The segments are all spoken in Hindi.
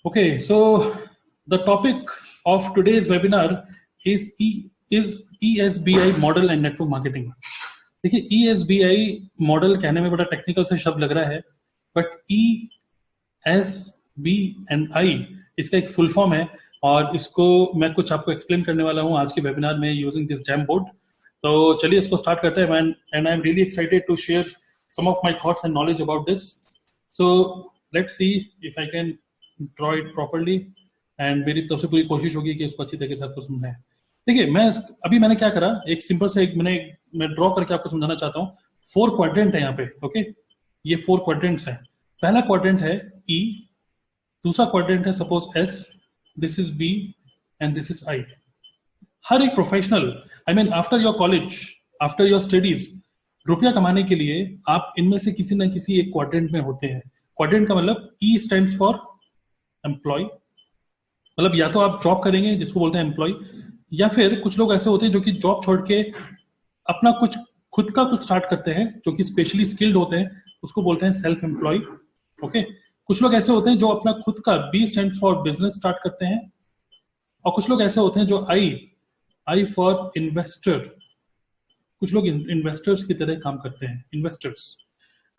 Okay, so the topic of today's webinar is ESBI model and network marketing. देखिए ESBI मॉडल कहने में बड़ा टेक्निकल से शब्द लग रहा है, बट ESB&I इसका एक फुल फॉर्म है और इसको मैं कुछ आपको एक्सप्लेन करने वाला हूँ आज के वेबिनार में यूजिंग दिस जैम बोर्ड. तो चलिए इसको स्टार्ट करते हैं and I am really excited to share some of my thoughts and knowledge about this. So let's see if I can draw it properly and मेरी तरफ से पूरी कोशिश होगी कि इसको अच्छी तरीके से आपको समझाएं. देखिए मैंने क्या करा, एक सिंपल से मैं ड्रॉ करके आपको समझाना चाहता हूँ. 4 क्वाड्रेंट है यहाँ पे. ओके, ये 4 क्वाड्रेंट्स हैं. पहला क्वाड्रेंट है E, दूसरा क्वाड्रेंट है suppose S, this is B and this is I. हर एक professional, I mean after your college, after your studies, रुपया कमाने के लिए आप इनमें से किसी ना किसी एक क्वाड्रेंट में होते हैं. क्वाड्रेंट का मतलब E स्टैंड्स फॉर एम्प्लॉय, मतलब या तो आप जॉब करेंगे जिसको बोलते हैं एम्प्लॉय, या फिर कुछ लोग ऐसे होते हैं जो कि जॉब छोड़ के अपना कुछ खुद का कुछ स्टार्ट करते हैं जो कि स्पेशली स्किल्ड होते हैं, उसको बोलते हैं सेल्फ एम्प्लॉय. ओके, कुछ लोग ऐसे होते हैं जो अपना खुद का B stand for business start करते हैं, और कुछ लोग ऐसे होते हैं जो I फॉर इन्वेस्टर, कुछ लोग इन्वेस्टर्स की तरह काम करते हैं, इन्वेस्टर्स.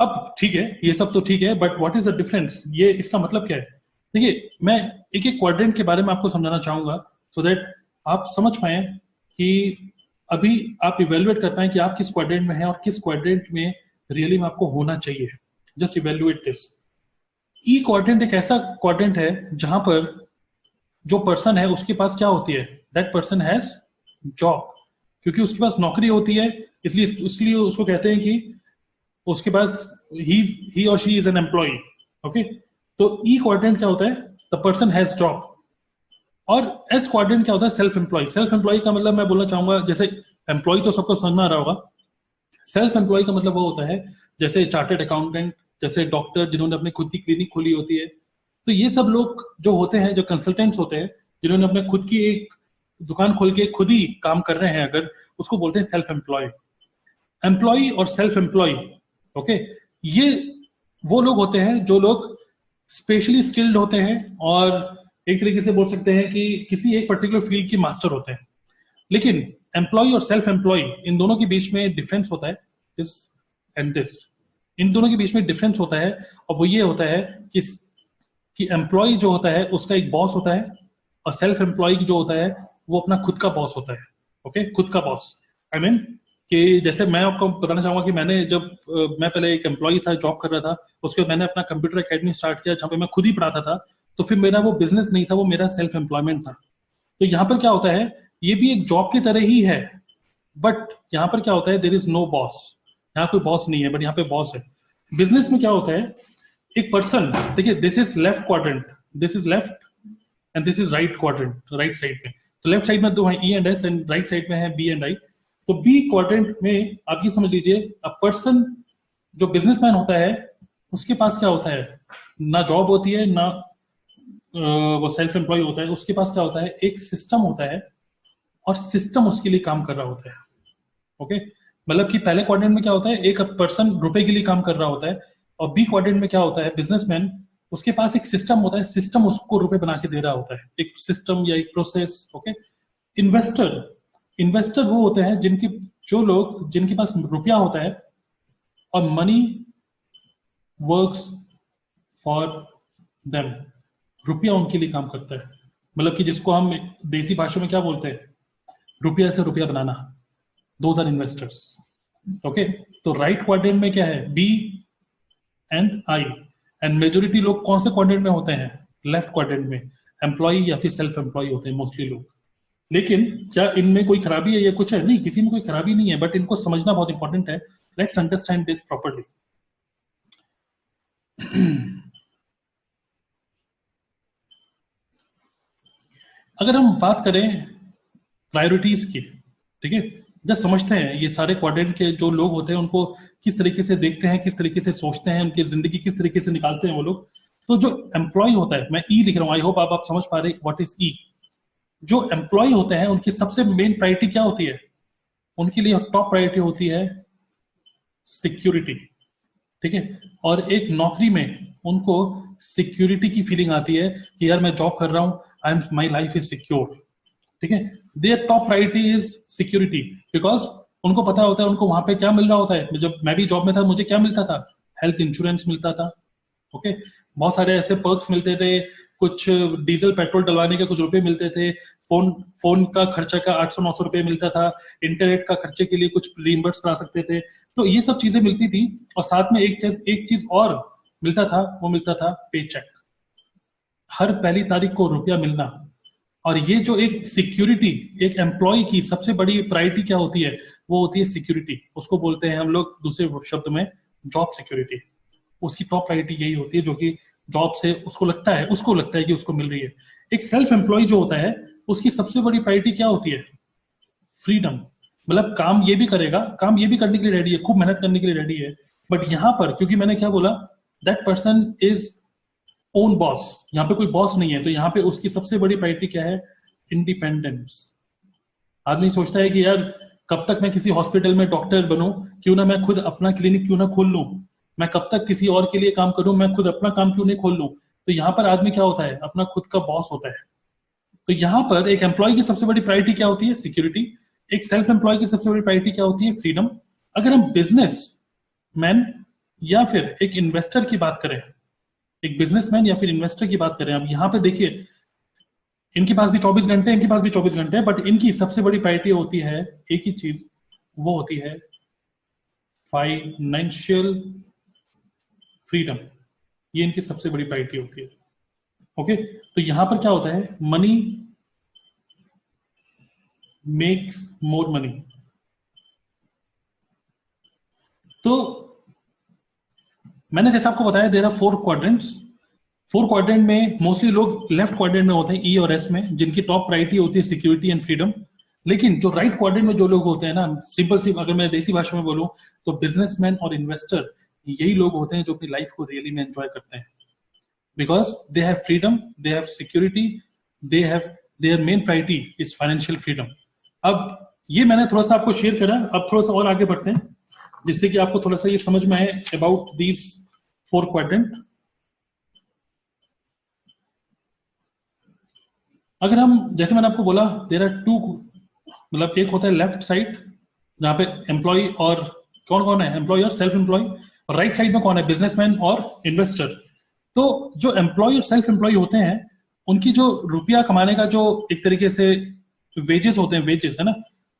अब ठीक है, ये सब तो ठीक है, but what is the difference, ये इसका मतलब क्या है? देखिए मैं एक एक क्वाड्रेंट के बारे में आपको समझाना चाहूंगा सो दैट आप समझ पाए कि अभी आप इवेल्युएट कर पाए कि आप किस क्वाड्रेंट में हैं और किस क्वाड्रेंट में रियली में आपको होना चाहिए. Just evaluate this. E quadrant एक ऐसा क्वाड्रेंट है जहां पर जो पर्सन है उसके पास क्या होती है, दैट पर्सन हैज जॉब, क्योंकि उसके पास नौकरी होती है, इसलिए उसको कहते हैं कि उसके पास ही और she is an employee. Okay, तो ई क्वाड्रेंट क्या होता है, द पर्सन हैज जॉब. और एस क्वाड्रेंट क्या होता है, सेल्फ एम्प्लॉय. सेल्फ एम्प्लॉय का मतलब मैं बोलना चाहूंगा, जैसे एम्प्लॉय तो सबको समझ में आ रहा होगा, सेल्फ एम्प्लॉय का मतलब वो होता है जैसे चार्टर्ड अकाउंटेंट, जैसे डॉक्टर जिन्होंने अपनी खुद की क्लिनिक खोली होती है. तो ये सब लोग जो होते हैं, जो कंसल्टेंट्स होते हैं, जिन्होंने अपने खुद की एक दुकान खोल के खुद ही काम कर रहे हैं, अगर उसको बोलते हैं सेल्फ एम्प्लॉय. एम्प्लॉय और सेल्फ एम्प्लॉय, ओके, ये वो लोग होते हैं जो लोग स्पेशली स्किल्ड होते हैं और एक तरीके से बोल सकते हैं कि किसी एक पर्टिकुलर फील्ड की मास्टर होते हैं. लेकिन एम्प्लॉय और सेल्फ एम्प्लॉय, इन दोनों के बीच में डिफरेंस होता है, दिस एंड दिस. इन दोनों के बीच में डिफरेंस होता है, और वो ये होता है कि एम्प्लॉय जो होता है उसका एक बॉस होता है, और सेल्फ एम्प्लॉय जो होता है वो अपना खुद का बॉस होता है. ओके, खुद का बॉस. आई मीन कि जैसे मैं आपको बताना चाहूंगा कि मैंने जब मैं पहले एक एम्प्लॉय था, जॉब कर रहा था, उसके बाद मैंने अपना कंप्यूटर एकेडमी स्टार्ट किया जहाँ पे मैं खुद ही पढ़ाता था. तो फिर मेरा वो बिजनेस नहीं था, वो मेरा सेल्फ एम्प्लॉयमेंट था. तो यहाँ पर क्या होता है, ये भी एक जॉब की तरह ही है, बट यहाँ पर क्या होता है, देयर इज नो बॉस. यहाँ कोई बॉस नहीं है, बट यहाँ पे बॉस है. बिजनेस में क्या होता है, एक पर्सन, देखिए this is left quadrant, this is left and this is right quadrant, right side में. तो लेफ्ट साइड में दो है E and S and right side में है B एंड I. तो B क्वाड्रेंट में आप ये समझ लीजिए, अ पर्सन जो बिजनेसमैन होता है उसके पास क्या होता है, ना जॉब होती है, ना वो सेल्फ एम्प्लॉय होता है. उसके पास क्या होता है, एक सिस्टम होता है, और सिस्टम उसके लिए काम कर रहा होता है. ओके, मतलब कि पहले क्वाड्रेंट में क्या होता है, एक पर्सन रुपए के लिए काम कर रहा होता है, और बी क्वाड्रेंट में क्या होता है, बिजनेसमैन, उसके पास एक सिस्टम होता है, सिस्टम उसको रुपए बना के दे रहा होता है, एक सिस्टम या एक प्रोसेस. ओके, इन्वेस्टर, इन्वेस्टर वो होते हैं जो लोग जिनके पास रुपया होता है और मनी वर्क्स फॉर देम, रुपया उनके लिए काम करता है. मतलब कि जिसको हम देसी भाषा में क्या बोलते हैं, रुपया से रुपया बनाना, दोज आर इन्वेस्टर्स. ओके, तो राइट क्वाड्रेंट में क्या है, B and I. And majority लोग कौन से क्वाड्रेंट में होते हैं, लेफ्ट क्वाड्रेंट में, एम्प्लॉय या फिर सेल्फ एम्प्लॉय होते हैं मोस्टली लोग. लेकिन क्या इनमें कोई खराबी है या कुछ है, नहीं, किसी में कोई खराबी नहीं है, बट इनको समझना बहुत इंपॉर्टेंट है. Let's understand this properly. अगर हम बात करें प्रायोरिटीज की, ठीक है, जब समझते हैं ये सारे क्वाड्रेंट के जो लोग होते हैं उनको किस तरीके से देखते हैं, किस तरीके से सोचते हैं, उनकी जिंदगी किस तरीके से निकालते हैं वो लोग. तो जो एम्प्लॉय होता है, मैं ई लिख रहा हूं, आई होप आप समझ पा रहे व्हाट इज ई. जो एम्प्लॉय होते हैं उनकी सबसे मेन प्रायोरिटी क्या होती है, उनके लिए टॉप प्रायोरिटी होती है सिक्योरिटी. ठीक है, और एक नौकरी में उनको सिक्योरिटी की फीलिंग आती है कि यार मैं जॉब कर रहा हूँ, I am my life is secure, ठीक है। There top priority is security, because उनको पता होता है उनको वहां पे क्या मिल रहा होता है। जब मैं भी जॉब में था मुझे क्या मिलता था, हेल्थ इंश्योरेंस मिलता था, ओके, बहुत सारे ऐसे पर्क्स मिलते थे, कुछ डीजल पेट्रोल डलवाने के कुछ रुपए मिलते थे, फोन फोन का खर्चा का 800-900 रुपए मिलता था, इंटरनेट का खर्चे के लिए कुछ रिइंबर्स करा सकते थे। तो ये सब चीजें मिलती थी, और साथ में एक चीज और मिलता था, वो मिलता था पे चेक। हर पहली तारीख को रुपया मिलना। और ये जो एक सिक्योरिटी, एक एम्प्लॉय की सबसे बड़ी प्रायोरिटी क्या होती है, वो होती है सिक्योरिटी। उसको बोलते हैं हम लोग दूसरे शब्द में जॉब सिक्योरिटी। उसकी टॉप प्रायोरिटी यही होती है, जो कि जॉब से उसको लगता है कि उसको मिल रही है। एक सेल्फ एम्प्लॉय जो होता है उसकी सबसे बड़ी प्रायोरिटी क्या होती है, फ्रीडम। मतलब काम ये भी करेगा, काम ये भी करने के लिए रेडी है, खूब मेहनत करने के लिए रेडी है, बट यहां पर क्योंकि मैंने क्या बोला, that person is own boss, यहाँ पे कोई बॉस नहीं है, तो यहाँ पे उसकी सबसे बड़ी प्रायोरिटी क्या है, इंडिपेंडेंस। आदमी सोचता है कि यार कब तक मैं किसी हॉस्पिटल में डॉक्टर बनूं, क्यों ना मैं खुद अपना क्लिनिक क्यों ना खोल लूं, मैं कब तक किसी और के लिए काम करूं, मैं खुद अपना काम क्यों नहीं खोल लूं। तो यहाँ पर आदमी क्या होता है, अपना खुद का बॉस होता है। तो यहाँ पर एक एम्प्लॉय की सबसे बड़ी प्रायोरिटी क्या होती है, सिक्योरिटी। एक सेल्फ एम्प्लॉय की सबसे बड़ी प्रायोरिटी क्या होती है, फ्रीडम। अगर हम बिजनेस मैन या फिर एक इन्वेस्टर की बात करें, एक बिजनेसमैन या फिर इन्वेस्टर की बात करें, अब यहाँ पे देखिए इनके पास भी 24 घंटे, इनके पास भी 24 घंटे है, बट इनकी सबसे बड़ी प्रायोरिटी होती है एक ही चीज, वो होती है फाइनेंशियल फ्रीडम। ये इनकी सबसे बड़ी प्रायोरिटी होती है, ओके। तो यहां पर क्या होता है, मनी मेक्स मोर मनी। तो मैंने जैसे आपको बताया देयर आर 4 क्वाड्रेंट्स। 4 क्वाड्रेंट में मोस्टली लोग लेफ्ट क्वाड्रेंट में होते हैं, ई और एस में, जिनकी टॉप प्रायोरिटी होती है सिक्योरिटी एंड फ्रीडम। लेकिन जो राइट क्वाड्रेंट में जो लोग होते हैं ना, सिंपल सी अगर मैं देसी भाषा में बोलूं, तो बिजनेसमैन और इन्वेस्टर यही लोग होते हैं जो अपनी लाइफ को रियली में एंजॉय करते हैं, because they have freedom, they have security, they have their main priority is financial freedom. अब ये मैंने थोड़ा सा आपको शेयर करा, अब थोड़ा सा और आगे बढ़ते हैं जिससे कि आपको थोड़ा सा ये समझ में आए अबाउट दीज 4 क्वाड्रेंट। अगर हम, जैसे मैंने आपको बोला, देर आर 2, मतलब एक होता है लेफ्ट साइड जहां पे एम्प्लॉय और कौन कौन है, एम्प्लॉय और सेल्फ एम्प्लॉय, और राइट साइड में कौन है, बिजनेसमैन और इन्वेस्टर। तो जो एम्प्लॉय और सेल्फ एम्प्लॉय होते हैं उनकी जो रुपया कमाने का जो एक तरीके से वेजेस होते हैं, वेजेस है ना,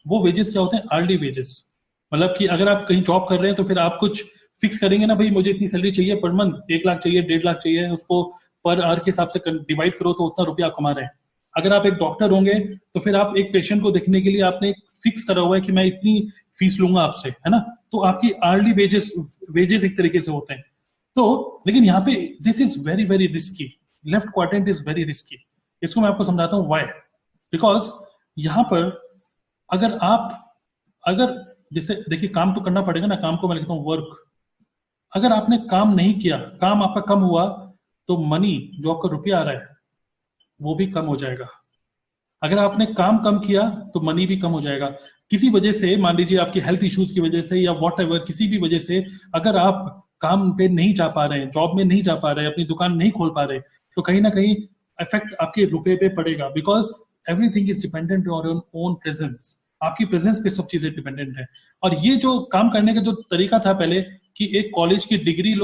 वो वेजेस क्या होते हैं, अर्ली वेजेस। मतलब कि अगर आप कहीं जॉब कर रहे हैं तो फिर आप कुछ फिक्स करेंगे ना, भाई मुझे इतनी सैलरी चाहिए पर मंथ, 1 लाख चाहिए, 1.5 लाख चाहिए, उसको पर आवर के हिसाब से डिवाइड करो तो उतना रुपया कमा रहे हैं। अगर आप एक डॉक्टर होंगे तो फिर आप एक पेशेंट को देखने के लिए आपने फिक्स करा हुआ है कि मैं इतनी फीस लूंगा आपसे, है ना, तो आपकी अर्ली वेजेस वेजेस एक तरीके से होते हैं। तो लेकिन यहाँ पे this is very very risky, left quadrant is very risky. इसको मैं आपको समझाता हूँ व्हाई। बिकॉज यहाँ पर अगर आप, अगर जैसे देखिए काम तो करना पड़ेगा ना, काम को मैं लिखता हूँ वर्क। अगर आपने काम नहीं किया, काम आपका कम हुआ, तो मनी जो आपका रुपया आ रहा है वो भी कम हो जाएगा। अगर आपने काम कम किया तो मनी भी कम हो जाएगा। किसी वजह से, मान लीजिए आपकी हेल्थ इश्यूज की वजह से या वॉट एवर, किसी भी वजह से अगर आप काम पे नहीं जा पा रहे हैं, जॉब में नहीं जा पा रहे, अपनी दुकान नहीं खोल पा रहे, तो कहीं ना कहीं इफेक्ट आपके रुपए पे पड़ेगा। Because everything is dependent on your own presence. आपकी प्रेजेंस पे सब चीजें डिपेंडेंट है। और ये जो काम करने का जो तरीका था पहले, कि एक कॉलेज की डिग्री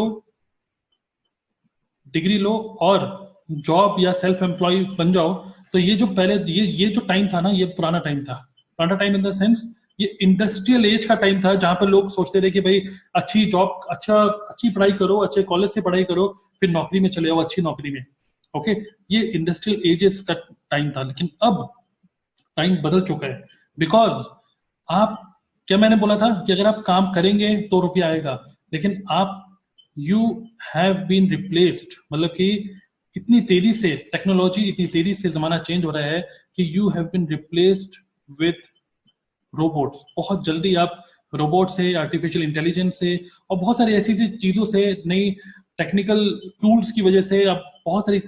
लो और जॉब या सेल्फ एम्प्लॉय बन जाओ, तो ये जो पहले ये जो टाइम था ना, ये पुराना टाइम था। पुराना टाइम इन द सेंस ये इंडस्ट्रियल एज का टाइम था, जहां पर लोग सोचते थे कि भाई अच्छी जॉब, अच्छी पढ़ाई करो, अच्छे कॉलेज से पढ़ाई करो, फिर नौकरी में चले जाओ, अच्छी नौकरी में, ओके। ये इंडस्ट्रियल एजेस का टाइम था। लेकिन अब टाइम बदल चुका है। बिकॉज आप, क्या मैंने बोला था कि अगर आप काम करेंगे तो रुपया आएगा, लेकिन आप, यू हैव बीन रिप्लेस्ड, मतलब कि इतनी तेजी से टेक्नोलॉजी, इतनी तेजी से जमाना चेंज हो रहा है कि you have been replaced with robots. बहुत जल्दी आप रोबोट से, आर्टिफिशियल इंटेलिजेंस से और बहुत सारी ऐसी ऐसी चीजों से, नई टेक्निकल टूल्स की वजह से आप बहुत सारी,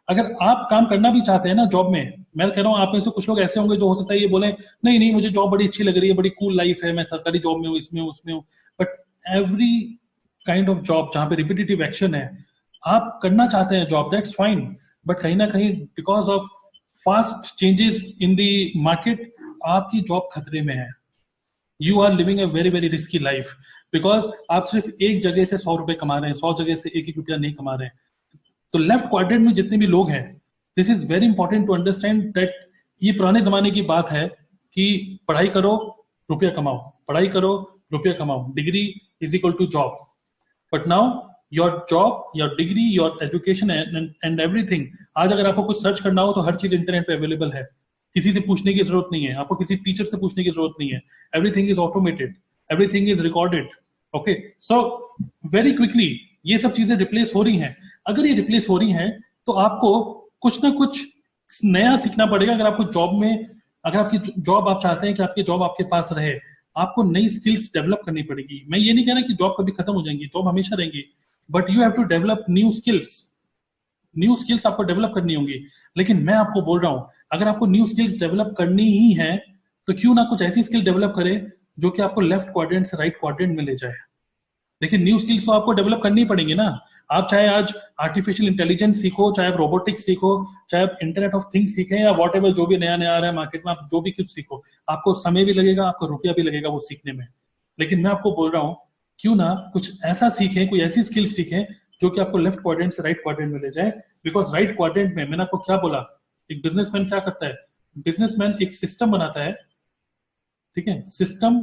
अगर आप काम करना भी चाहते हैं ना जॉब में, मैं कह रहा हूँ आप में से कुछ लोग ऐसे होंगे जो हो सकता है ये बोले नहीं नहीं मुझे जॉब बड़ी अच्छी लग रही है, बड़ी कूल लाइफ है, मैं सरकारी जॉब में हूँ, इसमें हूँ, उसमें हूँ। But every kind of job जहाँ पे रिपीटेटिव एक्शन है, आप करना चाहते हैं जॉब, दैट्स फाइन, बट कहीं ना कहीं because of fast changes in the market आपकी जॉब खतरे में है। You are living a very very risky life, because आप सिर्फ एक जगह से 100 रुपए कमा रहे हैं, 100 जगह से एक रुपया नहीं कमा रहे हैं। तो लेफ्ट क्वाड्रेंट में जितने भी लोग हैं, this is very important to understand that ये पुराने जमाने की बात है कि पढ़ाई करो रुपया कमाओ, पढ़ाई करो रुपया कमाओ, degree is equal to job. But now your job, your degree, your education and everything, आज अगर आपको कुछ सर्च करना हो तो हर चीज इंटरनेट पे अवेलेबल है, किसी से पूछने की जरूरत नहीं है, आपको किसी टीचर से पूछने की जरूरत नहीं है, everything is automated, everything is recorded. Okay, so very quickly ये सब चीजें रिप्लेस हो रही हैं। अगर ये रिप्लेस हो रही हैं तो आपको कुछ ना कुछ नया सीखना पड़ेगा। अगर आपको जॉब में, अगर आपकी जॉब आप चाहते हैं कि आपकी जॉब आपके पास रहे, आपको नई स्किल्स डेवलप करनी पड़ेगी। मैं ये नहीं कह रहा कि जॉब कभी खत्म हो जाएंगी, जॉब हमेशा रहेंगी, but you have to develop new skills. New skills आपको डेवलप करनी होंगी। लेकिन मैं आपको बोल रहा हूं, अगर आपको न्यू स्किल्स डेवलप करनी ही है तो क्यों ना कुछ ऐसी स्किल डेवलप करें जो कि आपको लेफ्ट क्वाड्रेंट से राइट क्वाड्रेंट में ले जाए। लेकिन न्यू स्किल्स तो आपको डेवलप करनी पड़ेंगी ना। आप चाहे आज आर्टिफिशियल इंटेलिजेंस सीखो, चाहे आप रोबोटिक्स सीखो, चाहे आप इंटरनेट ऑफ थिंग्स सीखें, या वॉट एवर जो भी नया नया आ रहा है मार्केट में, आप जो भी कुछ सीखो, आपको समय भी लगेगा, आपको रुपया भी लगेगा वो सीखने में। लेकिन मैं आपको बोल रहा हूँ, क्यों ना कुछ ऐसा सीखें, कोई ऐसी स्किल सीखें जो कि आपको लेफ्ट क्वाड्रेंट से राइट क्वाड्रेंट में ले जाए। बिकॉज राइट क्वाड्रेंट में, मैंने आपको क्या बोला, एक बिजनेसमैन क्या करता है, बिजनेसमैन एक सिस्टम बनाता है, ठीक है, सिस्टम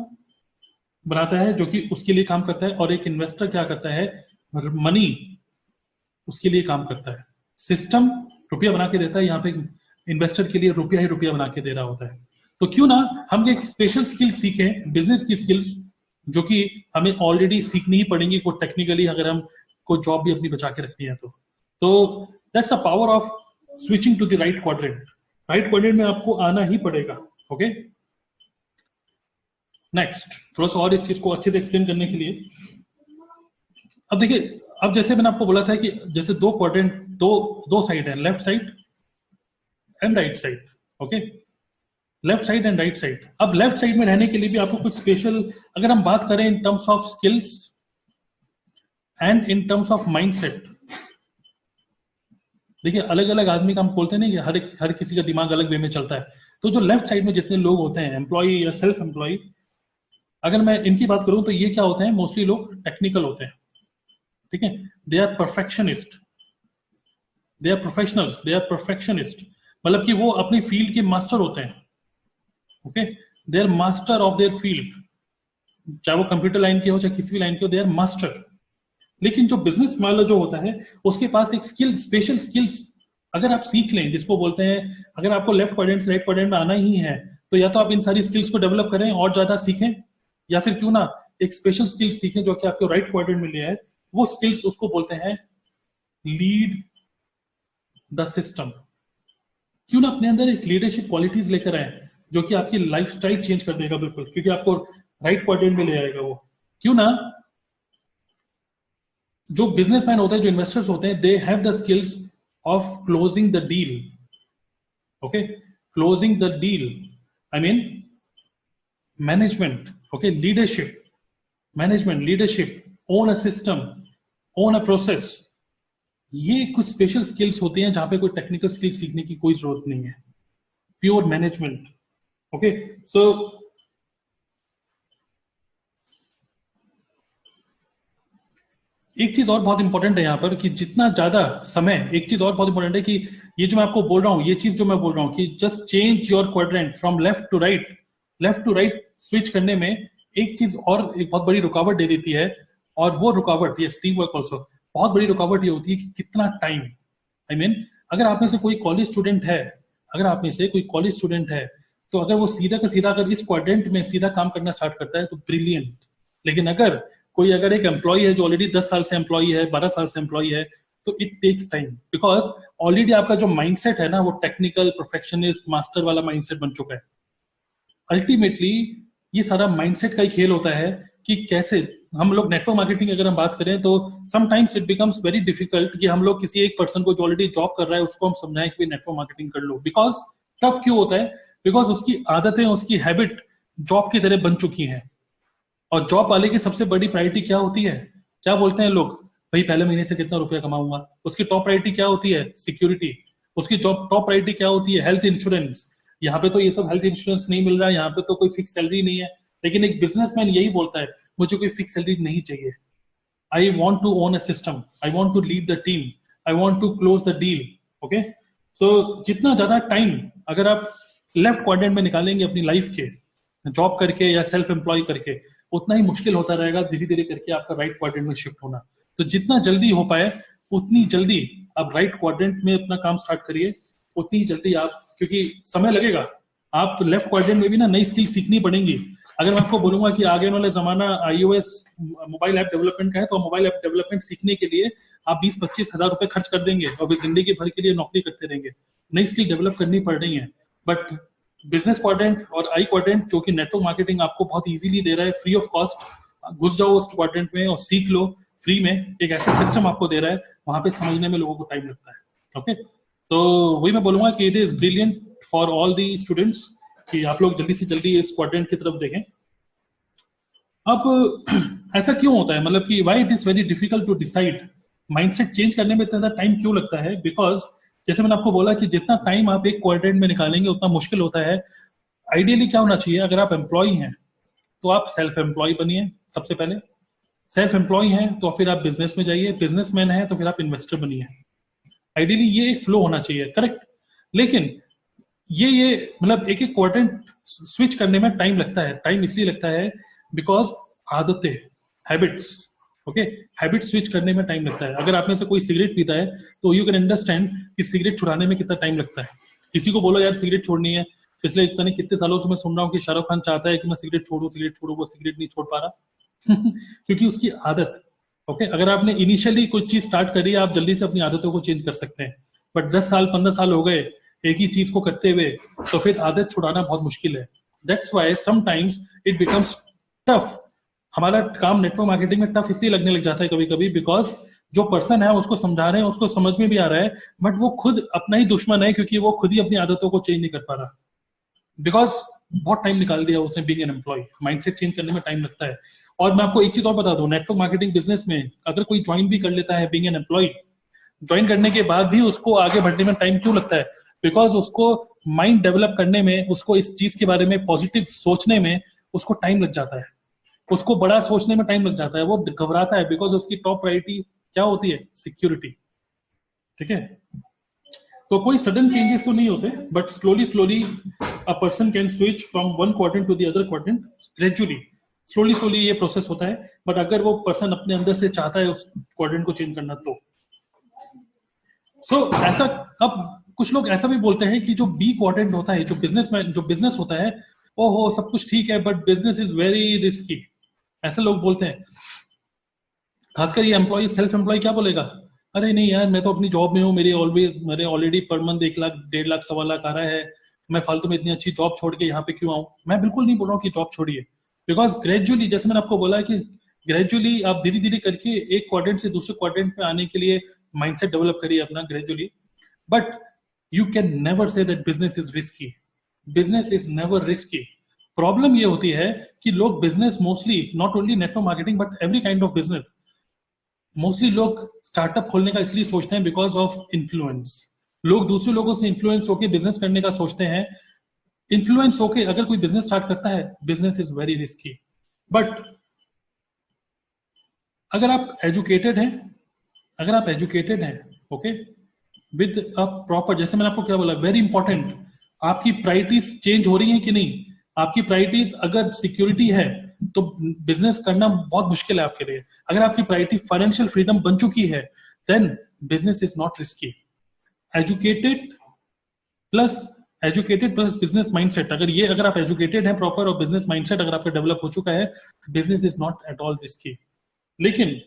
बनाता है जो कि उसके लिए काम करता है, और एक इन्वेस्टर क्या करता है, मनी उसके लिए काम करता है। सिस्टम रुपया बना के देता है, यहाँ पे इन्वेस्टर के लिए रुपया ही रुपया बना के दे रहा होता है। तो क्यों ना हम एक स्पेशल स्किल्स सीखें, बिजनेस की स्किल्स, जो कि हमें ऑलरेडी सीखनी ही पड़ेंगी को टेक्निकली, अगर हम को जॉब भी अपनी बचा के रखनी है तो that's a power of switching to the right quadrant. Right quadrant में आपको आना ही पड़ेगा। ओके, नेक्स्ट, थोड़ा सा और इस चीज को अच्छे से एक्सप्लेन करने के लिए, अब देखिए, अब जैसे मैंने आपको बोला था कि जैसे दो क्वाड्रेंट, दो साइड है, left side and right side. Okay, left side and right side. अब लेफ्ट साइड में रहने के लिए भी आपको कुछ स्पेशल, अगर हम बात करें in terms of skills and in terms of mindset, देखिए अलग अलग आदमी का हम बोलते हैं नहीं कि हर किसी का दिमाग अलग वे में चलता है। तो जो लेफ्ट साइड में जितने लोग होते हैं, एम्प्लॉय या सेल्फ एम्प्लॉय, अगर मैं इनकी बात करूं तो ये क्या होते हैं, मोस्टली लोग टेक्निकल होते हैं, ठीक है, they are perfectionist, they are professionals, they are perfectionist, मतलब कि वो अपनी फील्ड के मास्टर होते हैं। Okay, they are master of their field, चाहे वो कंप्यूटर लाइन के हो चाहे किसी भी लाइन के हो, दे आर मास्टर। लेकिन जो बिजनेस वाला जो होता है, उसके पास एक स्किल, स्पेशल स्किल्स अगर आप सीख लें, जिसको बोलते हैं, अगर आपको लेफ्ट क्वाड्रेंट से राइट क्वाड्रेंट में आना ही है तो या तो आप इन सारी स्किल्स को डेवलप करें और ज्यादा सीखें, या फिर क्यों ना एक स्पेशल स्किल सीखें जो कि आपको राइट क्वाड्रेंट में लिया है। वो स्किल्स उसको बोलते हैं लीड द सिस्टम। क्यों ना अपने अंदर एक लीडरशिप क्वालिटीज लेकर आए जो कि आपकी लाइफस्टाइल चेंज कर देगा बिल्कुल, क्योंकि आपको राइट क्वाड्रेंट में ले आएगा वो। क्यों ना जो बिजनेसमैन होते हैं, जो इन्वेस्टर्स होते हैं, they have the skills of closing the deal. Okay, closing the deal, I mean management, okay, leadership, management, leadership, own a system, own a process. ये कुछ स्पेशल स्किल्स होती हैं जहां पे कोई टेक्निकल स्किल सीखने की कोई जरूरत नहीं है, प्योर मैनेजमेंट। ओके, सो एक चीज और बहुत इंपॉर्टेंट है यहाँ पर कि जितना ज्यादा समय, एक चीज और बहुत इंपॉर्टेंट है कि ये जो मैं आपको बोल रहा हूँ, ये चीज जो मैं बोल रहा हूँ कि just change your quadrant from left to right, left to right switch करने में एक चीज और एक बहुत बड़ी रुकावट दे देती है, और वो रुकावट, ये टीम वर्क ऑल्सो, बहुत बड़ी रुकावट ये होती है कि कितना टाइम। आई मीन अगर आप में से कोई कॉलेज स्टूडेंट है, अगर आप में से कोई कॉलेज स्टूडेंट है, तो अगर वो सीधा का सीधा अगर इस क्वाड्रेंट में सीधा काम करना स्टार्ट करता है तो ब्रिलियंट। लेकिन अगर एक एम्प्लॉय है जो ऑलरेडी 10 साल से एम्प्लॉय है, 12 साल से एम्प्लॉय है, तो it takes time, because already आपका जो माइंडसेट है ना, वो टेक्निकल, परफेक्शनिस्ट, मास्टर वाला माइंडसेट बन चुका है। अल्टीमेटली ये सारा माइंडसेट का ही खेल होता है कि कैसे हम लोग नेटवर्क मार्केटिंग अगर हम बात करें तो sometimes it becomes very difficult कि हम लोग किसी एक पर्सन को जो ऑलरेडी जॉब कर रहा है उसको हम समझाएं कि नेटवर्क मार्केटिंग कर लो। बिकॉज टफ क्यों होता है, बिकॉज उसकी आदतें, उसकी हैबिट जॉब की तरह बन चुकी हैं। और जॉब वाले की सबसे बड़ी प्रायोरिटी क्या होती है, क्या बोलते हैं लोग, भाई पहले महीने से कितना रुपया कमाऊंगा। उसकी टॉप प्रायोरिटी क्या होती है? सिक्योरिटी। उसकी टॉप प्रायोरिटी क्या होती है? Health insurance. यहाँ पे तो ये सब हेल्थ इंश्योरेंस नहीं मिल रहा है, यहाँ पे तो कोई फिक्स सैलरी नहीं है। लेकिन एक बिजनेसमैन यही बोलता है, मुझे कोई फिक्स सैलरी नहीं चाहिए। I want to own a system, I want to lead the team, I want to close the deal. Okay, so जितना ज्यादा टाइम अगर आप लेफ्ट क्वाड्रेंट में निकालेंगे अपनी लाइफ के, जॉब करके या सेल्फ एम्प्लॉय करके, उतना ही मुश्किल होता रहेगा धीरे धीरे करके आपका राइट क्वाड्रेंट में शिफ्ट होना। तो जितना जल्दी हो पाए उतनी जल्दी आप राइट क्वाड्रेंट में अपना काम स्टार्ट करिए, उतनी ही जल्दी आप, क्योंकि समय लगेगा। आप लेफ्ट क्वाड्रेंट में भी ना नई स्किल सीखनी पड़ेंगी। अगर मैं आपको बोलूंगा कि आगे वाला जमाना iOS मोबाइल ऐप डेवलपमेंट का है, तो मोबाइल ऐप डेवलपमेंट सीखने के लिए आप 20-25 हजार रुपए खर्च कर देंगे और फिर जिंदगी भर के लिए नौकरी करते रहेंगे। नई स्किल डेवलप करनी पड़ रही है। बट बिजनेस क्वाड्रेंट और आई क्वाड्रेंट, जो कि नेटवर्क मार्केटिंग आपको बहुत इजीली दे रहा है फ्री ऑफ कॉस्ट, घुस जाओ उस क्वाड्रेंट में और सीख लो फ्री में। एक ऐसा सिस्टम आपको दे रहा है, वहां पे समझने में लोगों को टाइम लगता है। ओके, तो वही मैं बोलूंगा कि it is brilliant for all the students कि आप लोग जल्दी से जल्दी इस क्वाड्रेंट की तरफ देखें। अब ऐसा क्यों होता है, मतलब कि why it is very difficult to decide, mindset change करने में इतना टाइम क्यों लगता है? बिकॉज जैसे मैंने आपको बोला कि जितना टाइम आप एक क्वाड्रेंट में निकालेंगे उतना मुश्किल होता है। आइडियली क्या होना चाहिए, अगर आप एम्प्लॉय हैं तो आप सेल्फ एम्प्लॉय बनिए सबसे पहले। सेल्फ एम्प्लॉय हैं तो फिर आप बिजनेस में जाइए, बिजनेसमैन है तो फिर आप इन्वेस्टर बनिए। आइडियली ये एक फ्लो होना चाहिए, करेक्ट। लेकिन ये मतलब एक एक क्वाड्रेंट स्विच करने में टाइम लगता है। टाइम इसलिए लगता है बिकॉज आदतें, हैबिट्स। ओके, हैबिट स्विच करने में टाइम लगता है। अगर आप में से कोई सिगरेट पीता है तो यू कैन अंडरस्टैंड कि सिगरेट छुड़ाने में कितना टाइम लगता है। किसी को बोलो यार सिगरेट छोड़नी है, पिछले इतने नहीं कितने सालों से मैं सुन रहा हूँ कि शाहरुख खान चाहता है कि मैं सिगरेट छोड़ू, वो सिगरेट नहीं छोड़ पा रहा क्योंकि उसकी आदत। ओके, अगर आपने इनिशियली कोई चीज स्टार्ट करी आप जल्दी से अपनी आदतों को चेंज कर सकते हैं। बट 10 साल 15 साल हो गए एक ही चीज को करते हुए, तो फिर आदत छुड़ाना बहुत मुश्किल है। That's why sometimes it becomes tough. हमारा काम नेटवर्क मार्केटिंग में टफ इसलिए लगने लग जाता है कभी कभी, बिकॉज जो पर्सन है उसको समझा रहे हैं, उसको समझ में भी आ रहा है, बट वो खुद अपना ही दुश्मन है, क्योंकि वो खुद ही अपनी आदतों को चेंज नहीं कर पा रहा। बिकॉज बहुत टाइम निकाल दिया उसने being an employee. Mindset change करने में टाइम लगता है। और मैं आपको एक चीज और बता दूं, नेटवर्क मार्केटिंग बिजनेस में अगर कोई ज्वाइन भी कर लेता है बीइंग एन एम्प्लॉय, ज्वाइन करने के बाद भी उसको आगे बढ़ने में टाइम क्यों लगता है? बिकॉज उसको माइंड डेवलप करने में, उसको इस चीज के बारे में पॉजिटिव सोचने में उसको टाइम लग जाता है, उसको बड़ा सोचने में टाइम लग जाता है, वो घबराता है, बिकॉज उसकी टॉप प्रायोरिटी क्या होती है? सिक्योरिटी। ठीक है, तो कोई सडन चेंजेस तो नहीं होते, but slowly slowly a person can switch from one quadrant to the other quadrant gradually. Slowly slowly ये प्रोसेस होता है, बट अगर वो पर्सन अपने अंदर से चाहता है उस क्वाड्रेंट को चेंज करना तो ऐसा। अब कुछ लोग ऐसा भी बोलते हैं कि जो बी क्वाड्रेंट होता है, जो बिजनेस होता है, ओहो सब कुछ ठीक है but business is very risky, ऐसे लोग बोलते हैं। खासकर ये एम्प्लॉय, सेल्फ एम्प्लॉय क्या बोलेगा, अरे नहीं यार मैं तो अपनी जॉब में हूँ, मेरे already per month 1 lakh 1.5 lakh 1.25 lakh आ रहा है, मैं फालतू में इतनी अच्छी जॉब छोड़ के यहाँ पे क्यों आऊँ? मैं बिल्कुल नहीं बोल रहा हूँ कि जॉब छोड़िए, बिकॉज ग्रेजुअली, जैसे मैंने आपको बोला कि ग्रेजुअली आप धीरे धीरे करके एक क्वाड्रेंट से दूसरे क्वाड्रेंट में आने के लिए माइंडसेट डेवलप करिए अपना gradually. But you can never say that business is risky. Business is never risky. Problem ये होती है कि लोग business mostly, not only network marketing but every kind of business, mostly लोग स्टार्टअप खोलने का इसलिए सोचते हैं बिकॉज ऑफ इन्फ्लुएंस। लोग दूसरे लोगों से इन्फ्लुएंस होकर बिजनेस करने का सोचते हैं। इन्फ्लुएंस होकर अगर कोई बिजनेस स्टार्ट करता है, business is very risky. But अगर आप एजुकेटेड हैं, ओके, विद अ प्रॉपर, जैसे मैंने आपको क्या बोला, वेरी इंपॉर्टेंट, आपकी प्रायोरिटीज चेंज हो रही है कि नहीं? आपकी प्रायोरिटीज अगर सिक्योरिटी है तो बिजनेस करना बहुत मुश्किल है आपके लिए। अगर आपकी प्रायोरिटी फाइनेंशियल फ्रीडम बन चुकी है, then business is not risky. Educated plus business mindset, अगर आप एजुकेटेड हैं प्रॉपर और बिजनेस माइंडसेट अगर आपका डेवलप हो चुका है, business is not at all risky. लेकिन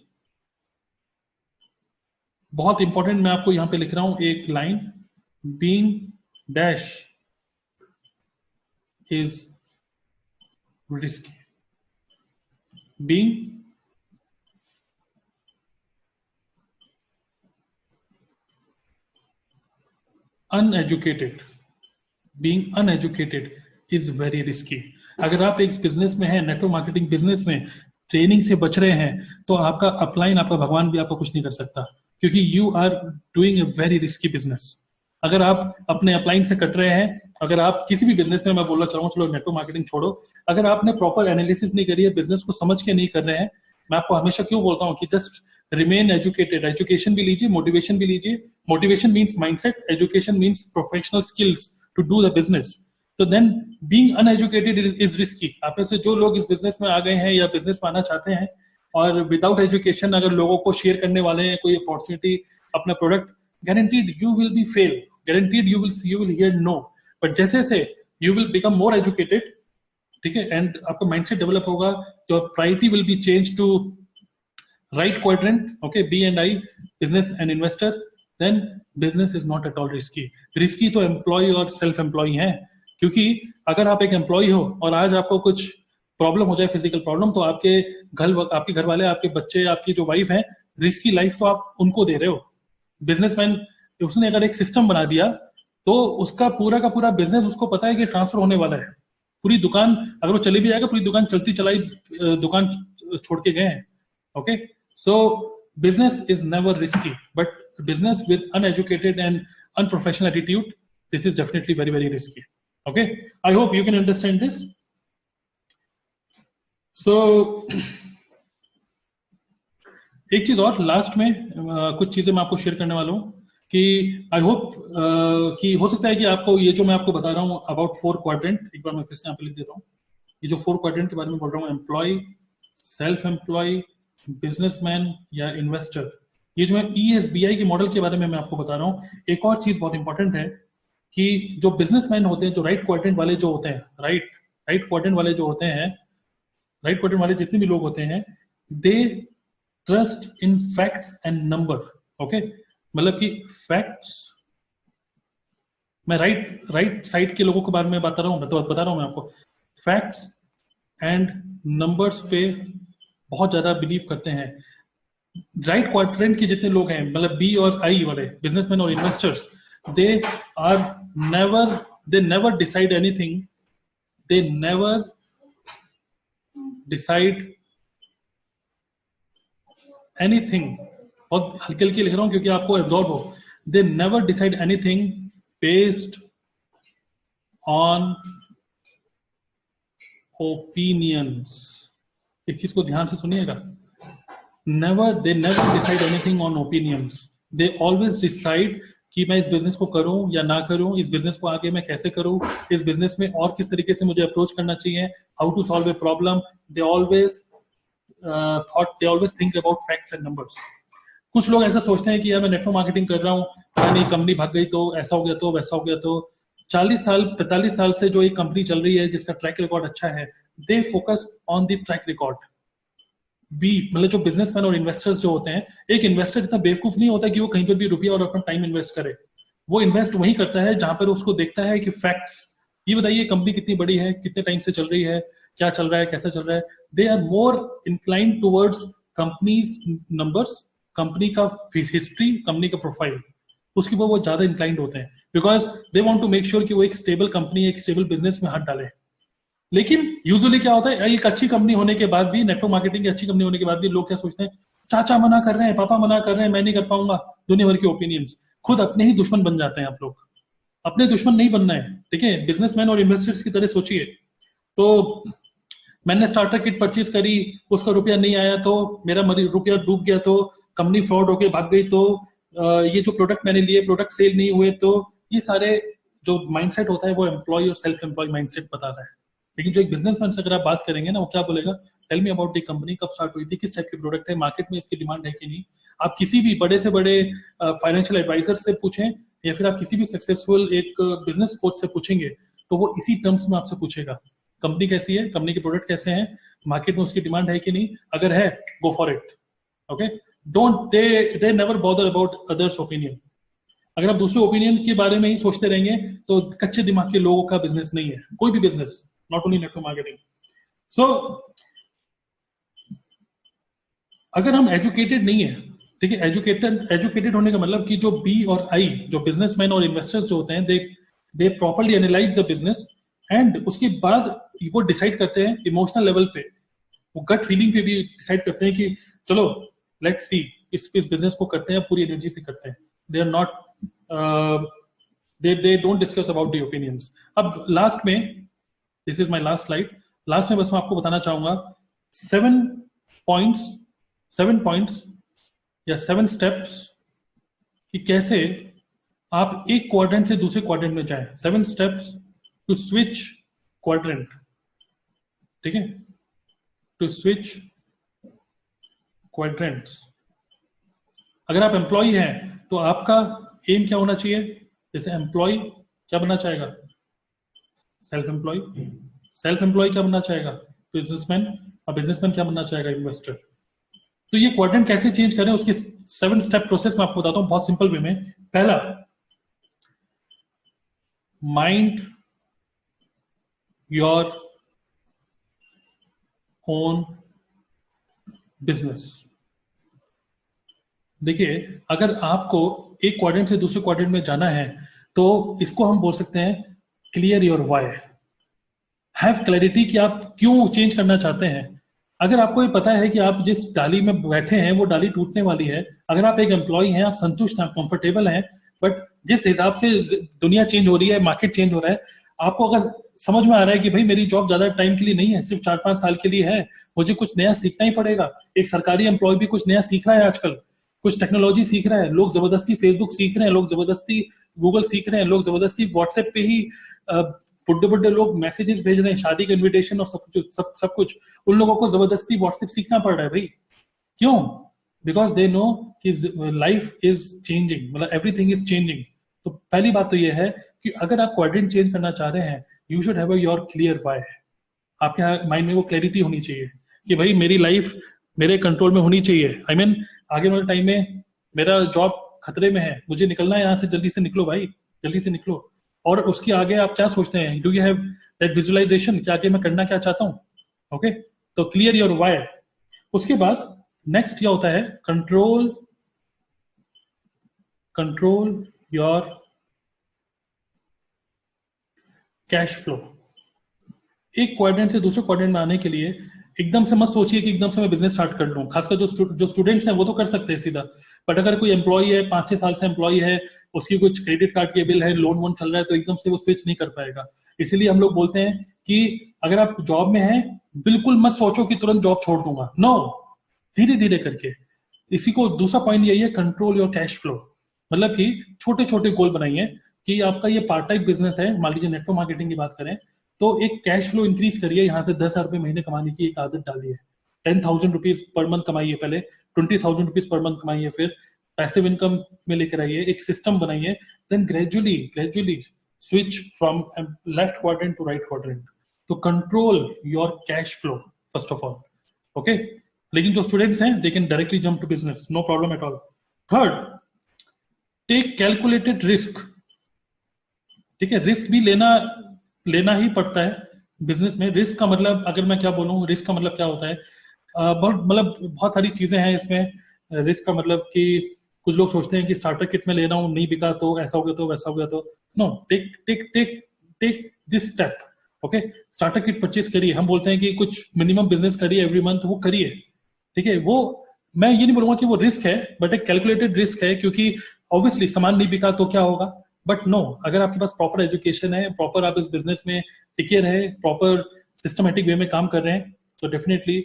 बहुत इंपॉर्टेंट, मैं आपको यहां पे लिख रहा हूं एक line, being dash is risky. Being uneducated is very risky. अगर आप एक बिजनेस में हैं, नेटवर्क मार्केटिंग बिजनेस में, ट्रेनिंग से बच रहे हैं, तो आपका अपलाइन, आपका भगवान भी आपका कुछ नहीं कर सकता, क्योंकि you are doing a very risky business. अगर आप अपने अपलाइन से कट रहे हैं, अगर आप किसी भी बिजनेस में, मैं बोलना चाहूंगा, चलो नेटवर्क मार्केटिंग छोड़ो, अगर आपने प्रॉपर एनालिसिस नहीं करी है, बिजनेस को समझ के नहीं कर रहे हैं, मैं आपको हमेशा क्यों बोलता हूँ कि जस्ट रिमेन एजुकेटेड। एजुकेशन भी लीजिए, मोटिवेशन भी लीजिए। Motivation means mindset, education means professional skills to do the business. तो then being uneducated is risky. आप में से जो लोग इस बिजनेस में आ गए हैं या बिजनेस में आना चाहते हैं और विदाउट एजुकेशन अगर लोगों को शेयर करने वाले हैं कोई अपॉर्चुनिटी, अपना product, guaranteed you will be fail, guaranteed you will hear no. But जैसे जैसे you will become more educated, ठीक है, एंड आपका माइंडसेट डेवलप होगा, your priority will be change to right quadrant, okay, B and I, business and investor, then business is not at all risky. Risky तो एम्प्लॉय और सेल्फ एम्प्लॉय है, क्योंकि अगर आप एक एम्प्लॉय हो और आज आपको कुछ प्रॉब्लम हो जाए, फिजिकल प्रॉब्लम, तो आपके घर वाले, आपके बच्चे, आपकी जो वाइफ है, रिस्की लाइफ तो आप उनको दे रहे हो। बिजनेसमैन, उसने अगर एक सिस्टम बना दिया तो उसका पूरा का पूरा बिजनेस, उसको पता है कि ट्रांसफर होने वाला है। पूरी दुकान, अगर वो चली भी जाएगा, पूरी दुकान चलती चलाई दुकान छोड़ के गए हैं, okay. So business is never risky, but business with uneducated and unprofessional attitude, this is definitely very, very risky. Okay, I hope you can understand this. So एक चीज और लास्ट में कुछ चीजें मैं आपको शेयर करने वाला हूँ कि आई होप कि हो सकता है कि आपको ये जो मैं आपको बता रहा हूँ अबाउट 4 क्वाड्रेंट, एक बार मैं फिर से यहाँ पे लिख देता हूँ। ये जो 4 क्वाड्रेंट के बारे में बोल रहा हूँ, एम्प्लॉय, सेल्फ एम्प्लॉय, बिजनेसमैन या इन्वेस्टर, ये जो है ESBI के मॉडल के बारे में मैं आपको बता रहा हूँ। एक और चीज बहुत इंपॉर्टेंट है कि जो बिजनेसमैन होते हैं, जो राइट क्वाड्रेंट वाले जो होते हैं, राइट क्वाड्रेंट वाले जो होते हैं, राइट क्वाड्रेंट वाले जितने भी लोग होते हैं, they trust in facts and number, okay. मतलब कि फैक्ट्स, मैं राइट साइड के लोगों के बारे में बता रहा हूं मैं आपको, फैक्ट्स एंड नंबर्स पे बहुत ज्यादा बिलीव करते हैं। राइट क्वाड्रेंट के जितने लोग हैं, मतलब बी और आई वाले बिजनेसमैन और investors, they never decide anything, they never decide anything, बहुत हल्के हल्के लिख रहा हूं क्योंकि आपको एब्जॉर्ब हो, they never decide anything based on opinions। इस चीज को ध्यान से सुनिएगा, they never decide anything on opinions, they always decide कि मैं इस बिजनेस को करूं या ना करूं, इस बिजनेस को आगे मैं कैसे करूं, इस बिजनेस में और किस तरीके से मुझे अप्रोच करना चाहिए, how to solve a problem. They always think about facts and numbers. कुछ लोग ऐसा सोचते हैं कि यार मैं नेटवर्क मार्केटिंग कर रहा हूँ, पता नहीं कंपनी भाग गई तो ऐसा हो गया तो वैसा हो गया तो। 40 साल 45 साल से जो एक कंपनी चल रही है जिसका ट्रैक रिकॉर्ड अच्छा है, they focus on the track record. B मतलब जो बिजनेसमैन और इन्वेस्टर्स जो होते हैं, एक इन्वेस्टर इतना बेवकूफ नहीं होता कि वो कहीं पर भी रुपया और अपना टाइम इन्वेस्ट करे। वो इन्वेस्ट वही करता है जहां पर उसको देखता है कि फैक्ट्स, ये बताइए कंपनी कितनी बड़ी है, कितने टाइम से चल रही है, क्या चल रहा है, कैसा चल रहा है। They are more inclined towards companies numbers, company का हिस्ट्री, कंपनी का प्रोफाइल, उसके ऊपर वो ज्यादा इंक्लाइंड होते हैं, because they want to make sure कि वो एक स्टेबल कंपनी, एक स्टेबल बिजनेस में हाथ डाले। लेकिन यूजुअली क्या होता है, एक अच्छी कंपनी होने के बाद भी, नेटवर्क मार्केटिंग की अच्छी कंपनी होने के बाद भी लोग क्या सोचते हैं, चाचा मना कर रहे हैं, पापा मना कर रहे हैं, मैं नहीं कर पाऊंगा, दुनिया भर के ओपिनियंस। खुद अपने ही दुश्मन बन जाते हैं आप लोग। अपने दुश्मन नहीं बनना है, ठीक है। बिजनेसमैन और इन्वेस्टर्स की तरह सोचिए। तो मैंने स्टार्टर किट परचेज करी, उसका रुपया नहीं आया तो, मेरा रुपया डूब गया तो, कंपनी फ्रॉड होके भाग गई तो, ये जो प्रोडक्ट मैंने लिए प्रोडक्ट सेल नहीं हुए तो, ये सारे जो माइंडसेट होता है वो एम्प्लॉय और सेल्फ एम्प्लॉय माइंडसेट बताता है। लेकिन जो एक बिजनेसमैन से अगर आप बात करेंगे ना, वो क्या बोलेगा, tell me about the company, कब स्टार्ट हुई थी, किस टाइप के प्रोडक्ट है, मार्केट में इसकी डिमांड है कि नहीं। आप किसी भी बड़े से बड़े फाइनेंशियल एडवाइजर से पूछें या फिर आप किसी भी सक्सेसफुल एक बिजनेस कोच से पूछेंगे तो वो इसी टर्म्स में आपसे पूछेगा, कंपनी कैसी है, कंपनी के प्रोडक्ट कैसे हैं, मार्केट में उसकी डिमांड है कि नहीं, अगर है go for it, okay. Don't they never bother about others opinion. अगर आप दूसरे ओपिनियन के बारे में ही सोचते रहेंगे तो कच्चे दिमाग के लोगों का बिजनेस नहीं है कोई भी business, not only network marketing. So अगर हम एजुकेटेड नहीं है, ठीक है, एजुकेटेड होने का मतलब कि जो बी और आई, जो बिजनेसमैन और इन्वेस्टर्स जो होते हैं, they properly analyse the business and उसके बाद वो डिसाइड करते हैं इमोशनल लेवल पे, वो गट फीलिंग पे भी डिसाइड करते हैं कि चलो लेट्स सी इस बिजनेस को करते हैं, पूरी एनर्जी से करते हैं. They are not they don't discuss about the opinions. अब लास्ट में, this is my last slide, last में बस मैं आपको बताना चाहूंगा 7 पॉइंट्स या 7 स्टेप्स कि कैसे आप एक क्वाड्रेंट से दूसरे क्वाड्रेंट में जाएं. 7 स्टेप्स टू स्विच क्वाड्रेंट. ठीक है, टू स्विच क्वाड्रेंट्स. अगर आप एम्प्लॉय हैं तो आपका एम क्या होना चाहिए? जैसे एम्प्लॉय क्या बनना चाहेगा? Self employ. सेल्फ एम्प्लॉय क्या बनना चाहेगा? बिजनेसमैन. और बिजनेसमैन क्या बनना चाहेगा? इन्वेस्टर. तो ये क्वाड्रेंट कैसे चेंज करें, उसकी 7 स्टेप प्रोसेस मैं आपको बताता हूं बहुत सिंपल वे में. पहला, माइंड योर ओन बिजनेस. देखिए, अगर आपको एक क्वाड्रेंट से दूसरे क्वाड्रेंट में जाना है तो इसको हम बोल सकते हैं clear your why. Have clarity कि आप क्यों चेंज करना चाहते हैं. अगर आपको ये पता है कि आप जिस डाली में बैठे हैं वो डाली टूटने वाली है, अगर आप एक एम्प्लॉय हैं, आप संतुष्ट हैं, कंफर्टेबल हैं, बट जिस हिसाब से दुनिया चेंज हो रही है, मार्केट चेंज हो रहा है, आपको अगर समझ में आ रहा है कि भाई मेरी जॉब ज्यादा टाइम के लिए नहीं है, सिर्फ 4-5 साल के लिए है, मुझे कुछ नया सीखना ही पड़ेगा. एक सरकारी एम्प्लॉय भी कुछ नया सीख रहा है आजकल, कुछ टेक्नोलॉजी सीख रहा है. लोग जबरदस्ती फेसबुक सीख रहे हैं, लोग जबरदस्ती गूगल सीख रहे हैं, लोग जबरदस्ती व्हाट्सएप पे ही बुड्ढे लोग मैसेजेस भेज रहे हैं, शादी का इन्विटेशन और सब कुछ. उन लोगों को जबरदस्ती व्हाट्सएप सीखना पड़ रहा है भाई. क्यों? बिकॉज दे नो कि लाइफ इज चेंजिंग, मतलब एवरीथिंग इज चेंजिंग. तो पहली बात तो ये है कि अगर आप क्वाड्रेंट चेंज करना चाह रहे हैं, you should have your clear why. आपके माइंड में वो क्लैरिटी होनी चाहिए कि भाई मेरी लाइफ मेरे कंट्रोल में होनी चाहिए. आई मीन आगे वाले टाइम में मेरा जॉब खतरे में है, मुझे निकलना है यहाँ से, जल्दी से निकलो भाई, जल्दी से निकलो. और उसके आगे आप क्या सोचते हैं? Do you have that visualization कि आगे मैं करना क्या चाहता हूँ? ओके, तो क्लियर योर व्हाई. उसके बाद नेक्स्ट क्या होता है? Control your cash flow. एक क्वाड्रेंट से दूसरे क्वाड्रेंट में आने के लिए एकदम से मत सोचिए कि एकदम से मैं बिजनेस स्टार्ट कर लूं. खासकर जो स्टूडेंट्स हैं वो तो कर सकते हैं सीधा, बट अगर कोई एम्प्लॉय है, 5-6 साल से एम्प्लॉय है, उसकी कुछ क्रेडिट कार्ड के बिल है, लोन वोन चल रहा है, तो एकदम से वो स्विच नहीं कर पाएगा. इसीलिए हम लोग बोलते हैं कि अगर आप जॉब में हैं, बिल्कुल मत सोचो कि तुरंत जॉब छोड़ दूंगा. नो, धीरे धीरे करके. इसी को दूसरा पॉइंट यही है, कंट्रोल योर कैश फ्लो. मतलब कि छोटे छोटे गोल बनाइए कि आपका ये पार्ट टाइम बिजनेस है, मान लीजिए नेटवर्क मार्केटिंग की बात करें, तो एक कैश फ्लो इंक्रीज करिए. यहाँ से 10,000 रुपए महीने कमाने की एक आदत डालिए. 10,000 रुपीज पर मंथ कमाइए, पहले 20,000 रुपीज पर मंथ कमाइए, फिर पैसिव इनकम में लेकर आइए, एक सिस्टम बनाइए. Then gradually switch from left quadrant to right quadrant. तो control your cash flow first of all. Okay, लेकिन जो स्टूडेंट्स हैं they can directly jump to business, no problem at all. Third, take calculated risk. ठीक है, रिस्क भी लेना ही पड़ता है बिजनेस में. रिस्क का मतलब, अगर मैं क्या बोलूं, रिस्क का मतलब क्या होता है? बहुत सारी चीजें हैं इसमें. रिस्क का मतलब कि कुछ लोग सोचते हैं कि स्टार्टर किट में ले रहा हूं, नहीं बिका तो ऐसा हो गया, तो वैसा हो गया. तो no, take this step. Okay, starter kit purchase करिए. हम बोलते हैं कि कुछ मिनिमम बिजनेस करिए एवरी मंथ, वो करिए. ठीक है, वो मैं ये नहीं बोलूंगा कि वो रिस्क है, बट एक कैलकुलेटेड रिस्क है, क्योंकि ऑब्वियसली सामान नहीं बिका तो क्या होगा. बट नो, अगर आपके पास प्रॉपर एजुकेशन है, प्रॉपर आप इस बिजनेस में टिके रहे, प्रॉपर सिस्टमेटिक वे में काम कर रहे हैं, तो डेफिनेटली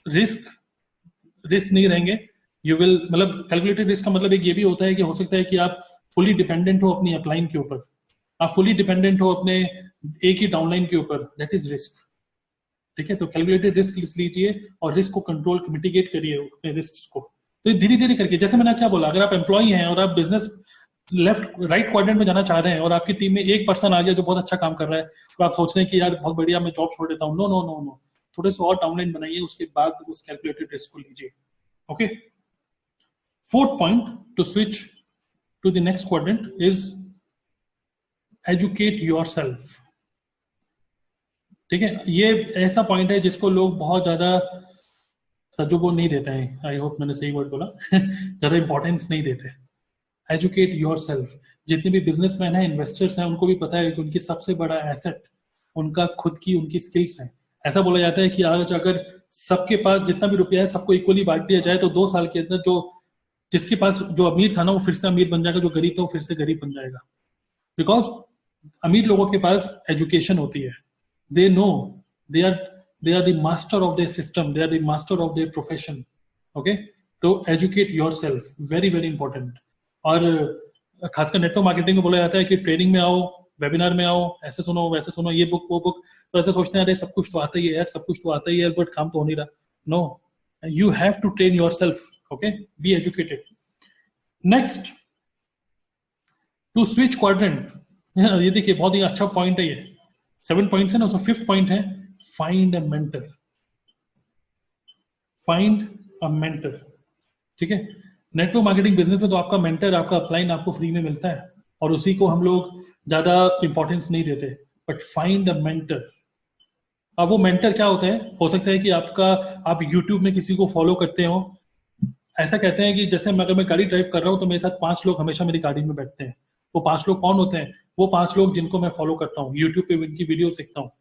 रिस्क नहीं रहेंगे. यू विल, मतलब कैलकुलेटेड रिस्क का मतलब एक ये भी होता है कि हो सकता है कि आप फुली डिपेंडेंट हो अपनी अपलाइन के ऊपर, आप फुली डिपेंडेंट हो अपने एक ही डाउनलाइन के ऊपर, दैट इज रिस्क. ठीक है, तो कैलकुलेटेड रिस्क लीजिए और रिस्क को कंट्रोल, मिटिगेट करिए अपने रिस्क को. तो धीरे धीरे करके, जैसे मैंने क्या बोला, अगर आप एम्प्लॉय हैं और आप बिजनेस लेफ्ट राइट क्वाड्रेंट में जाना चाह रहे हैं और आपकी टीम में एक पर्सन आ गया जो बहुत अच्छा काम कर रहा है, तो आप सोच रहे हैं कि यार बहुत बढ़िया, मैं जॉब छोड़ देता हूँ. नो नो नो नो, थोड़े से और डाउनलाइन बनाइए, उसके बाद उस कैलकुलेटेड रिस्क को लीजिए. Okay, fourth point to switch to the next quadrant is educate yourself. ठीक है, ये ऐसा पॉइंट है जिसको लोग बहुत ज्यादा सजोगो नहीं देते हैं. आई होप मैंने सही वर्ड बोला. ज्यादा इंपॉर्टेंस नहीं देते. Educate yourself. जितने भी बिजनेसमैन हैं, इन्वेस्टर्स हैं, उनको भी पता है कि उनकी सबसे बड़ा एसेट उनका खुद की उनकी स्किल्स हैं. ऐसा बोला जाता है कि आज अगर सबके पास जितना भी रुपया है सबको इक्वली बांट दिया जाए तो 2 साल के अंदर जो जिसके पास जो अमीर था ना वो फिर से अमीर बन जाएगा, जो गरीब था वो फिर से गरीब बन जाएगा। बिकॉज अमीर लोगों के पास एजुकेशन होती है, they know, they are they are the master of the system, they are the master of the profession. Okay, तो educate yourself, very very important. और खासकर नेटवर्क मार्केटिंग में बोला जाता है कि ट्रेनिंग में आओ, वेबिनार में आओ, ऐसे सुनो वैसे सुनो, ये बुक वो बुक, तो ऐसे सोचते हैं अरे सब कुछ तो आता ही है यार, सब कुछ तो आता ही है, बट काम तो हो नहीं रहा। No, you have to train yourself. Okay, be educated. Next, to switch quadrant. ये देखिए बहुत ही अच्छा पॉइंट है ये, 7 पॉइंट्स है ना, उसमें 5th पॉइंट है find a mentor. Find a mentor, ठीक है। नेटवर्क मार्केटिंग बिजनेस में तो आपका मेंटर, आपका अपलाइन आपको फ्री में मिलता है और उसी को हम लोग ज्यादा इंपॉर्टेंस नहीं देते, बट फाइंड अ मेंटर। अब वो मेंटर क्या होता है, हो सकता है कि आप यूट्यूब में किसी को फॉलो करते हो। ऐसा कहते हैं कि जैसे अगर मैं गाड़ी ड्राइव कर रहा हूँ तो मेरे साथ 5 लोग हमेशा मेरी गाड़ी में बैठते हैं। वो 5 लोग कौन होते हैं? वो 5 लोग जिनको मैं फॉलो करता हूँ, यूट्यूब पे इनकी वीडियो सीखता हूँ,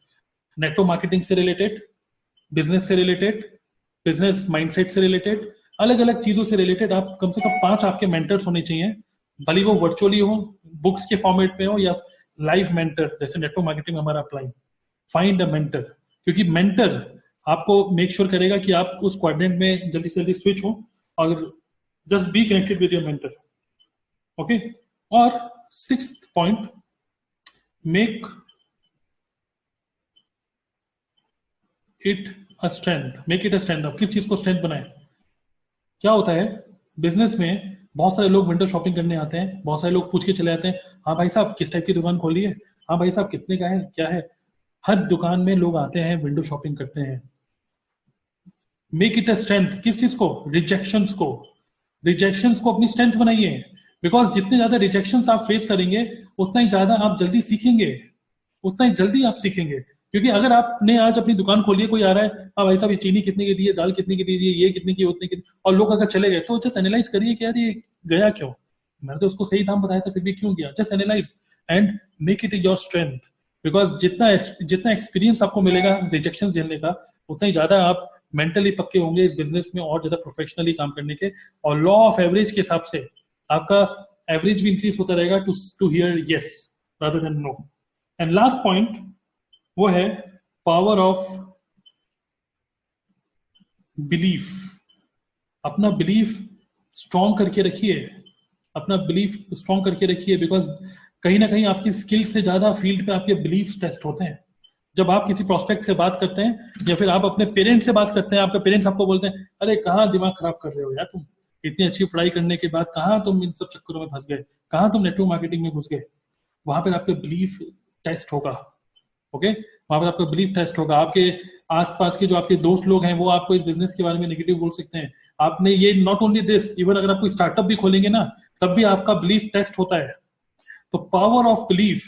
नेटवर्क मार्केटिंग से रिलेटेड, बिजनेस से रिलेटेड, बिजनेस माइंडसेट से रिलेटेड, अलग अलग चीजों से रिलेटेड। आप कम से कम 5 आपके मेंटर्स होने चाहिए, भले वो वर्चुअली हो, बुक्स के फॉर्मेट में हो, या लाइव मेंटर जैसे नेटवर्क मार्केटिंग में हमारा अप्लाई। फाइंड अ मेंटर, क्योंकि मेंटर आपको मेक श्योर करेगा कि आप उस क्वाड्रेंट में जल्दी से जल्दी स्विच हो, और just be connected with your mentor. Okay, और 6th point, make it a strength. Make it a strength. अब किस चीज को स्ट्रेंथ बनाए? क्या होता है बिजनेस में, बहुत सारे लोग विंडो शॉपिंग करने आते हैं, बहुत सारे लोग पूछ के चले जाते हैं, हाँ भाई साहब किस टाइप की दुकान खोली है, हाँ भाई साहब कितने का है, क्या है। हर दुकान में लोग आते हैं, विंडो शॉपिंग करते हैं। Make it a strength. किस चीज को? रिजेक्शंस को। रिजेक्शंस को अपनी स्ट्रेंथ बनाइए, बिकॉज जितने ज्यादा रिजेक्शंस आप फेस करेंगे उतना ही ज्यादा आप जल्दी सीखेंगे, उतना ही जल्दी आप सीखेंगे। क्योंकि अगर आपने आज अपनी दुकान खोली है, कोई आ रहा है, हाँ भाई साहब ये चीनी कितने की दी है, दाल कितने की दीजिए, ये कितने की, उतने की, और लोग अगर चले गए तो जस्ट एनालाइज करिए कि यार ये गया क्यों, मैंने तो उसको सही दाम बताया था फिर भी क्यों गया। Just analyse and make it your strength. Because जितना जितना एक्सपीरियंस आपको मिलेगा रिजेक्शन झेलने का, उतना ही ज्यादा आप मेंटली पक्के होंगे इस बिजनेस में और ज्यादा प्रोफेशनली काम करने के। और लॉ ऑफ एवरेज के हिसाब से आपका एवरेज भी इंक्रीज होता रहेगा to hear yes rather than no. And last point वो है पावर ऑफ बिलीफ। अपना बिलीफ स्ट्रॉन्ग करके रखिए, अपना बिलीफ स्ट्रॉन्ग करके रखिए, बिकॉज कहीं ना कहीं आपकी स्किल से ज्यादा फील्ड पे आपके बिलीफ टेस्ट होते हैं। जब आप किसी प्रोस्पेक्ट से बात करते हैं या फिर आप अपने पेरेंट्स से बात करते हैं, आपके पेरेंट्स आपको बोलते हैं अरे कहाँ दिमाग खराब कर रहे हो यार तुम, इतनी अच्छी पढ़ाई करने के बाद कहाँ तुम इन सब चक्करों में फंस गए, कहाँ तुम नेटवर्क मार्केटिंग में घुस गए। वहां पर आपका बिलीफ टेस्ट होगा। ओके, वहां पर आपका बिलीफ टेस्ट होगा। आपके आसपास के जो आपके दोस्त लोग हैं वो आपको इस बिजनेस के बारे में नेगेटिव बोल सकते हैं। आपने ये नॉट ओनली दिस, इवन अगर आप कोई स्टार्टअप भी खोलेंगे ना तब भी आपका बिलीफ टेस्ट होता है। तो पावर ऑफ बिलीफ,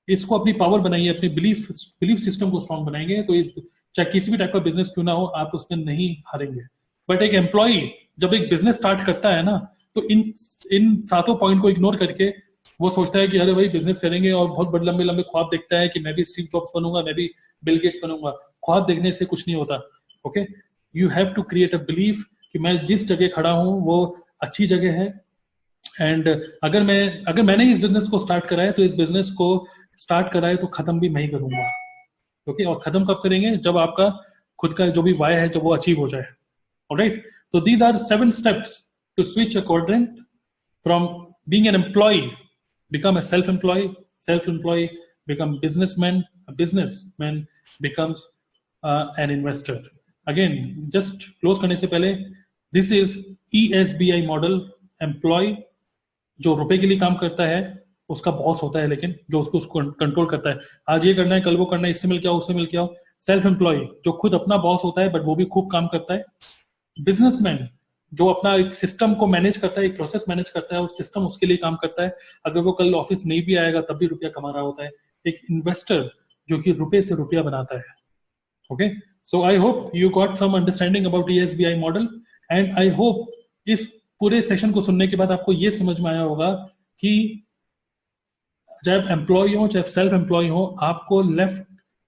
इसको अपनी पावर बनाइए, अपनी बिलीफ बिलीफ सिस्टम को स्ट्रॉन्ग बनाएंगे तो इस चाहे किसी भी टाइप का बिजनेस क्यों ना हो आप उसमें नहीं हारेंगे। बट एक एम्प्लॉय जब एक बिजनेस स्टार्ट करता है ना तो इन 7 पॉइंट को इग्नोर करके वो सोचता है कि अरे भाई बिजनेस करेंगे, और बहुत बड़े लंबे लंबे ख्वाब देखता है कि मैं भी स्टीव जॉब्स बनूंगा, मैं भी बिल गेट्स बनूंगा। ख्वाब देखने से कुछ नहीं होता। Okay, you have to create a belief कि मैं जिस जगह खड़ा हूं वो अच्छी जगह है। एंड अगर मैंने इस बिजनेस को स्टार्ट करा है तो इस बिजनेस को स्टार्ट करा है तो खत्म भी मैं ही करूंगा। ओके, और खत्म कब करेंगे? जब आपका खुद का जो भी वाय है जब वो अचीव हो जाए। ऑलराइट, तो these are 7 steps to switch a quadrant from being an employ, become a self-employee become businessman, a businessman becomes an investor. Again, just close करने से पहले, this is ESBI model। Employ जो रुपए के लिए काम करता है उसका बॉस होता है, लेकिन जो उसको कंट्रोल करता है, आज ये करना है कल वो करना है, इससे मिल के आओ उससे मिल के आओ। सेल्फ एम्प्लॉय जो खुद अपना बॉस होता है बट वो भी खूब काम करता है। बिजनेसमैन जो अपना एक सिस्टम को मैनेज करता है, एक प्रोसेस मैनेज करता है और सिस्टम उसके लिए काम करता है, अगर वो कल ऑफिस नहीं भी आएगा तब भी रुपया कमा रहा होता है। एक इन्वेस्टर जो कि रुपए से रुपया बनाता है। Okay, so I hope you got some understanding about ESBI model, and I hope इस पूरे सेशन को सुनने के बाद आपको ये समझ में आया होगा कि चाहे आप एम्प्लॉय हो चाहे सेल्फ एम्प्लॉय हो, आपको लेफ्ट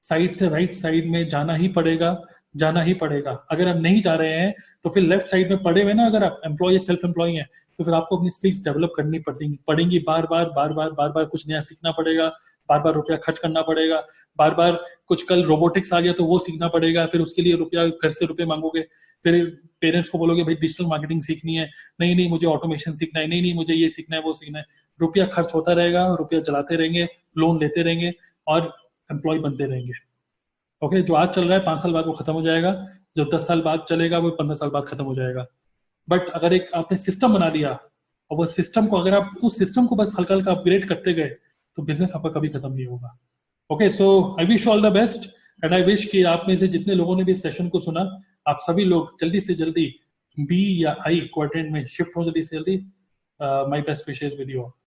साइड से राइट साइड में जाना ही पड़ेगा, जाना ही पड़ेगा। अगर आप नहीं जा रहे हैं तो फिर लेफ्ट साइड में पड़े हुए ना, अगर आप एम्प्लॉय सेल्फ एम्प्लॉय हैं तो फिर आपको अपनी स्किल्स डेवलप करनी पड़ेंगी बार बार कुछ नया सीखना पड़ेगा, बार बार रुपया खर्च करना पड़ेगा, बार बार कुछ कल रोबोटिक्स आ गया तो वो सीखना पड़ेगा, फिर उसके लिए रुपया घर से रुपये मांगोगे, फिर पेरेंट्स को बोलोगे भाई डिजिटल मार्केटिंग सीखनी है, नहीं नहीं मुझे ऑटोमेशन सीखना है, नहीं नहीं मुझे ये सीखना है वो सीखना है। रुपया खर्च होता रहेगा, रुपया चलाते रहेंगे, लोन लेते रहेंगे और एम्प्लॉय बनते रहेंगे। ओके, जो आज चल रहा है 5 साल बाद वो खत्म हो जाएगा, जो 10 साल बाद चलेगा वो 15 साल बाद खत्म हो जाएगा। बट अगर एक आपने सिस्टम बना लिया और वो सिस्टम को, अगर आप उस सिस्टम को बस हल्का हल्का अपग्रेड करते गए तो बिजनेस आपका कभी खत्म नहीं होगा। Okay, so I wish all the best and I wish कि आप में से जितने लोगों ने भी इस सेशन को सुना, आप सभी लोग जल्दी से जल्दी बी या आई क्वाड्रेंट में शिफ्ट हो, जल्दी से जल्दी। My best wishes with you.